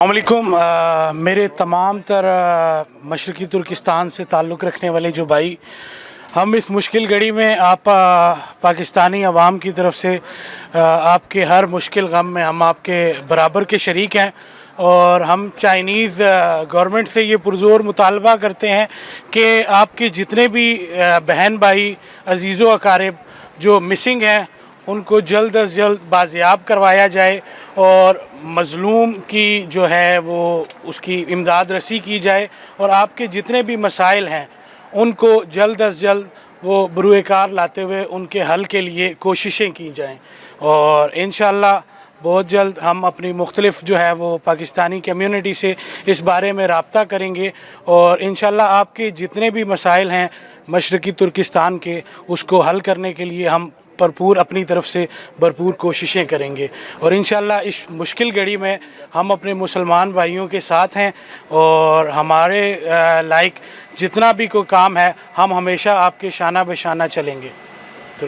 अस्सलामुअलैकुम। मेरे तमाम तर मशरक़ी तुर्किस्तान से ताल्लुक़ रखने वाले जो भाई, हम इस मुश्किल घड़ी में आप पाकिस्तानी अवाम की तरफ से आपके हर मुश्किल गम में हम आपके बराबर के शरीक हैं और हम चाइनीज़ गवर्नमेंट से ये पुरज़ोर मुतालबा करते हैं कि आपके जितने भी बहन भाई अज़ीज़ व अकारिब जो मिसिंग हैं उनको जल्द अज़ जल्द बाज़ियाब करवाया जाए और मज़लूम की जो है वो उसकी इमदाद रसी की जाए और आपके जितने भी मसाइल हैं उनको जल्द अज़ जल्द वो बरूए कार लाते हुए उनके हल के लिए कोशिशें की जाएं और इंशाअल्लाह बहुत जल्द हम अपनी मुख्तलिफ़ जो है वो पाकिस्तानी कम्युनिटी से इस बारे में रब्ता करेंगे और इंशाअल्लाह आपके जितने भी मसाइल हैं मशरक़ी तुर्किस्तान के उसको हल करने के लिए हम भरपूर अपनी तरफ से भरपूर कोशिशें करेंगे और इंशाअल्लाह इस मुश्किल घड़ी में हम अपने मुसलमान भाइयों के साथ हैं और हमारे लाइक जितना भी कोई काम है हम हमेशा आपके शाना बशाना चलेंगे। तो